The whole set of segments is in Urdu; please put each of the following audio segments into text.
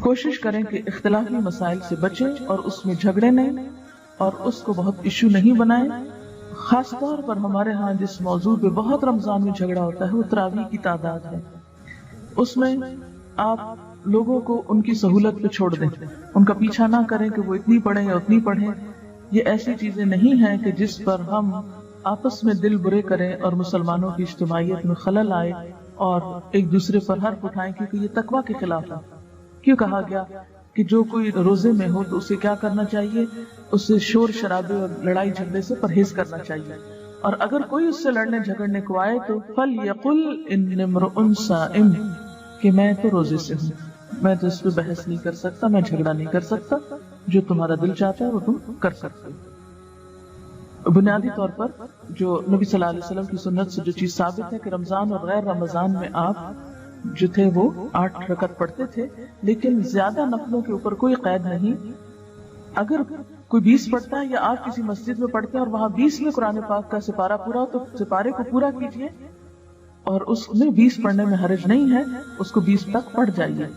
کوشش کریں کہ اختلافی مسائل سے بچیں اور اس میں جھگڑے نہیں اور اس کو بہت ایشو نہیں بنائیں. خاص طور پر ہمارے ہاں جس موضوع پہ بہت رمضان میں جھگڑا ہوتا ہے وہ تراویح کی تعداد ہے. اس میں آپ لوگوں کو ان کی سہولت پہ چھوڑ دیں، ان کا پیچھا نہ کریں کہ وہ اتنی پڑھیں یا اتنی پڑھیں. یہ ایسی چیزیں نہیں ہیں کہ جس پر ہم آپس میں دل برے کریں اور مسلمانوں کی اجتماعیت میں خلل آئے اور ایک دوسرے پر حرف اٹھائیں، کیونکہ یہ تقویٰ کے خلاف ہے. کیوں کہا گیا کہ جو کوئی روزے میں ہو تو اسے کیا کرنا چاہیے؟ اسے شور شرابے اور لڑائی جھگڑے سے پرہیز کرنا چاہیے، اور اگر کوئی اس سے لڑنے جھگڑنے کو آئے تو فَلْيَقُلْ إِنِّ امْرُؤٌ صَائِمٌ، کہ میں تو روزے سے ہوں، میں تو اس پہ بحث نہیں کر سکتا، میں جھگڑا نہیں کر سکتا، جو تمہارا دل چاہتا ہے وہ تم کر سکتے. بنیادی طور پر جو نبی صلی اللہ علیہ وسلم کی سنت سے جو چیز ثابت ہے کہ رمضان اور غیر رمضان میں آپ جو تھے وہ 8 رکعت پڑھتے تھے، لیکن زیادہ نفلوں کے اوپر کوئی قید نہیں. اگر کوئی 20 پڑھتا ہے یا آپ کسی مسجد میں پڑھتے ہیں اور وہاں 20 میں قرآن پاک کا سپارہ پورا ہو تو سپارے کو پورا کیجیے، اور اس میں 20 پڑھنے میں حرج نہیں ہے، اس کو 20 تک پڑھ جائیے.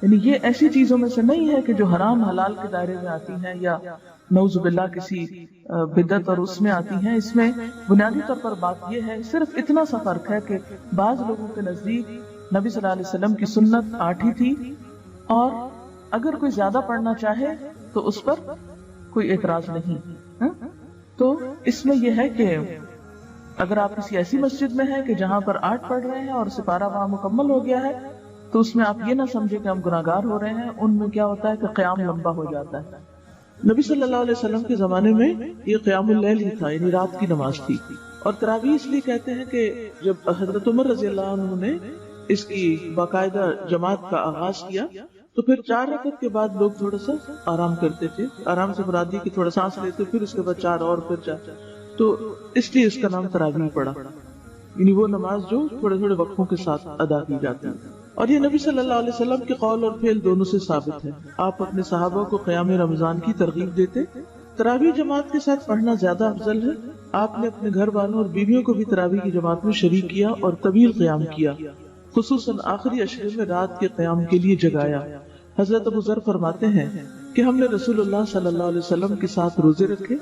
یعنی یہ ایسی چیزوں میں سے نہیں ہے کہ جو حرام حلال کے دائرے میں آتی ہیں یا نعوذ باللہ کسی بدعت اور اس میں آتی ہیں. اس میں بنیادی طور پر بات یہ ہے، صرف اتنا سا فرق ہے کہ بعض لوگوں کے نزدیک نبی صلی اللہ علیہ وسلم کی سنت 8 ہی تھی، اور اگر کوئی زیادہ پڑھنا چاہے تو اس پر کوئی اعتراض نہیں. تو اس میں یہ ہے کہ اگر آپ کسی ایسی مسجد میں ہیں کہ جہاں پر 8 پڑھ رہے ہیں اور سپارہ وہاں مکمل ہو گیا ہے تو اس میں آپ یہ نہ سمجھے کہ ہم گناہگار ہو رہے ہیں. ان میں کیا ہوتا ہے کہ قیام لمبا ہو جاتا ہے. نبی صلی اللہ علیہ وسلم کے زمانے میں یہ قیام اللیل ہی تھا، یعنی رات کی نماز تھی. اور تراویح اس لیے کہتے ہیں کہ جب حضرت عمر رضی اللہ عنہ نے اس کی باقاعدہ جماعت کا آغاز کیا تو پھر 4 رکعت کے بعد لوگ تھوڑا سا آرام کرتے تھے. آرام سے مراد یہ کہ تھوڑا سانس لیتے، پھر اس کے بعد 4 اور پھر 4، تو اس لیے اس کا نام تراویح پڑا، یعنی وہ نماز جو تھوڑے تھوڑے وقفوں کے ساتھ ادا کی جاتی ہے. اور یہ نبی صلی اللہ علیہ وسلم کے قول اور فعل دونوں سے ثابت ہے. آپ اپنے صحابہ کو قیام رمضان کی ترغیب دیتے. تراویح جماعت کے ساتھ پڑھنا زیادہ افضل ہے. آپ نے اپنے گھر والوں اور بیویوں کو بھی تراویح کی جماعت میں شریک کیا اور طویل قیام کیا، خصوصاً آخری عشرے میں رات کے قیام کے لیے جگایا. حضرت ابو ذر فرماتے ہیں کہ ہم نے رسول اللہ صلی اللہ علیہ وسلم کے ساتھ روزے رکھے.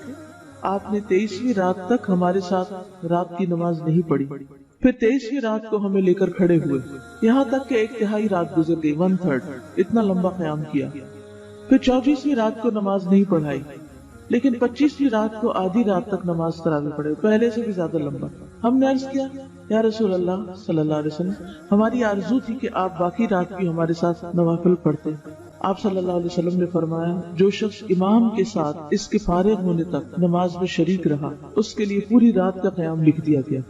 آپ نے 23ویں رات تک ہمارے ساتھ رات کی نماز نہیں پڑھی، پھر 23ویں رات کو ہمیں لے کر کھڑے ہوئے، یہاں تک کہ 1/3 رات گزر گئی، 1/3 اتنا لمبا قیام کیا. پھر 24ویں رات کو نماز نہیں پڑھائی، لیکن 25ویں رات کو آدھی رات تک نماز تراویح پڑھے، پہلے سے بھی زیادہ لمبا. ہم نے عرض کیا یا رسول اللہ صلی اللہ علیہ وسلم، ہماری آرزو تھی کہ آپ باقی رات بھی ہمارے ساتھ نوافل پڑھتے. آپ صلی اللہ علیہ وسلم نے فرمایا، جو شخص امام کے ساتھ اس کے فارغ ہونے تک نماز میں شریک رہا اس کے لیے پوری رات کا قیام لکھ دیا گیا.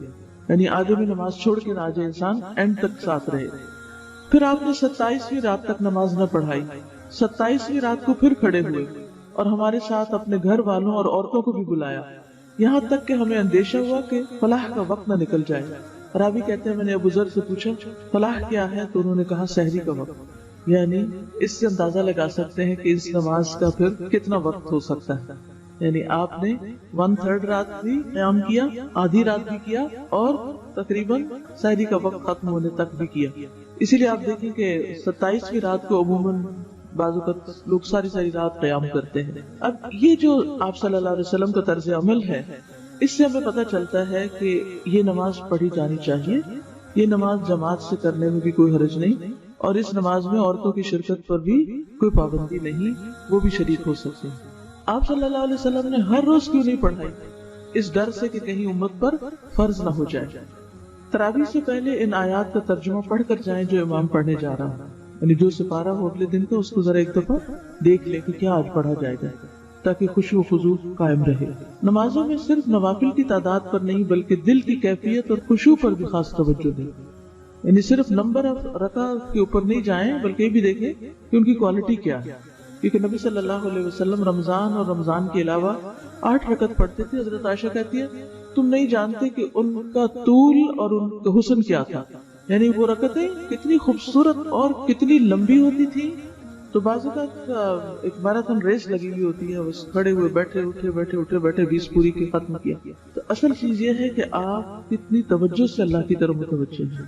یعنی آدھے میں نماز چھوڑ کے نہ آ جائے، انسان اینڈ تک ساتھ رہے. پھر آپ نے 27ویں رات تک نماز نہ پڑھائی، 27ویں رات کو پھر کھڑے ہوئے اور ہمارے ساتھ اپنے گھر والوں اور عورتوں کو بھی بلایا، یہاں تک کہ ہمیں اندیشہ ہوا کہ فلاح کا وقت نہ نکل جائے. راوی کہتے ہیں میں نے ابو ذر سے پوچھا فلاح کیا ہے، تو انہوں نے کہا سحری کا وقت. یعنی اس سے اندازہ لگا سکتے ہیں کہ اس نماز کا پھر کتنا وقت ہو سکتا ہے. یعنی آپ نے 1/3 رات بھی قیام کیا، آدھی رات بھی کیا، اور تقریباً سحری کا وقت ختم ہونے تک بھی کیا. اسی لیے آپ دیکھیں کہ 27ویں رات کو عموماً بعض اوقات لوگ ساری رات قیام کرتے ہیں. اب یہ جو آپ صلی اللہ علیہ وسلم کا طرز عمل ہے، اس سے ہمیں پتہ چلتا ہے کہ یہ نماز پڑھی جانی چاہیے. یہ نماز جماعت سے کرنے میں بھی کوئی حرج نہیں، اور اس نماز میں عورتوں کی شرکت پر بھی کوئی پابندی نہیں، وہ بھی شریک ہو سکتے ہیں. آپ صلی اللہ علیہ وسلم نے ہر روز کیوں نہیں پڑھائی؟ اس ڈر سے کہ کہیں امت پر فرض نہ ہو جائے. تراویح سے پہلے ان آیات کا ترجمہ پڑھ کر جائیں جو امام پڑھنے جا رہا ہے، یعنی جو سپارہ ہو اگلے دن کا اس کو ذرا ایک دفعہ دیکھ لے کہ کیا آج پڑھا جائے گا، تاکہ خشوع و خضوع قائم رہے. نمازوں میں صرف نوافل کی تعداد پر نہیں بلکہ دل کی کیفیت اور خشوع پر بھی خاص توجہ دیں. یعنی صرف نمبر آف رکعت کے اوپر نہیں جائیں بلکہ یہ بھی دیکھیں کہ ان کی کوالٹی کیا ہے. کیونکہ نبی صلی اللہ علیہ وسلم رمضان اور رمضان کے علاوہ 8 رکعت پڑھتے تھے. حضرت عائشہ کہتی ہے تم نہیں جانتے کہ ان کا طول اور ان کا حسن کیا تھا، یعنی وہ رکعتیں کتنی خوبصورت اور کتنی لمبی ہوتی تھی. تو بعض اوقات ایک میراتھن ریس لگی ہوئی ہوتی ہے، بس کھڑے ہوئے بیٹھے اٹھے 20 پوری کی ختم کیا. تو اصل چیز یہ ہے کہ آپ کتنی توجہ سے اللہ کی طرف متوجہ ہیں.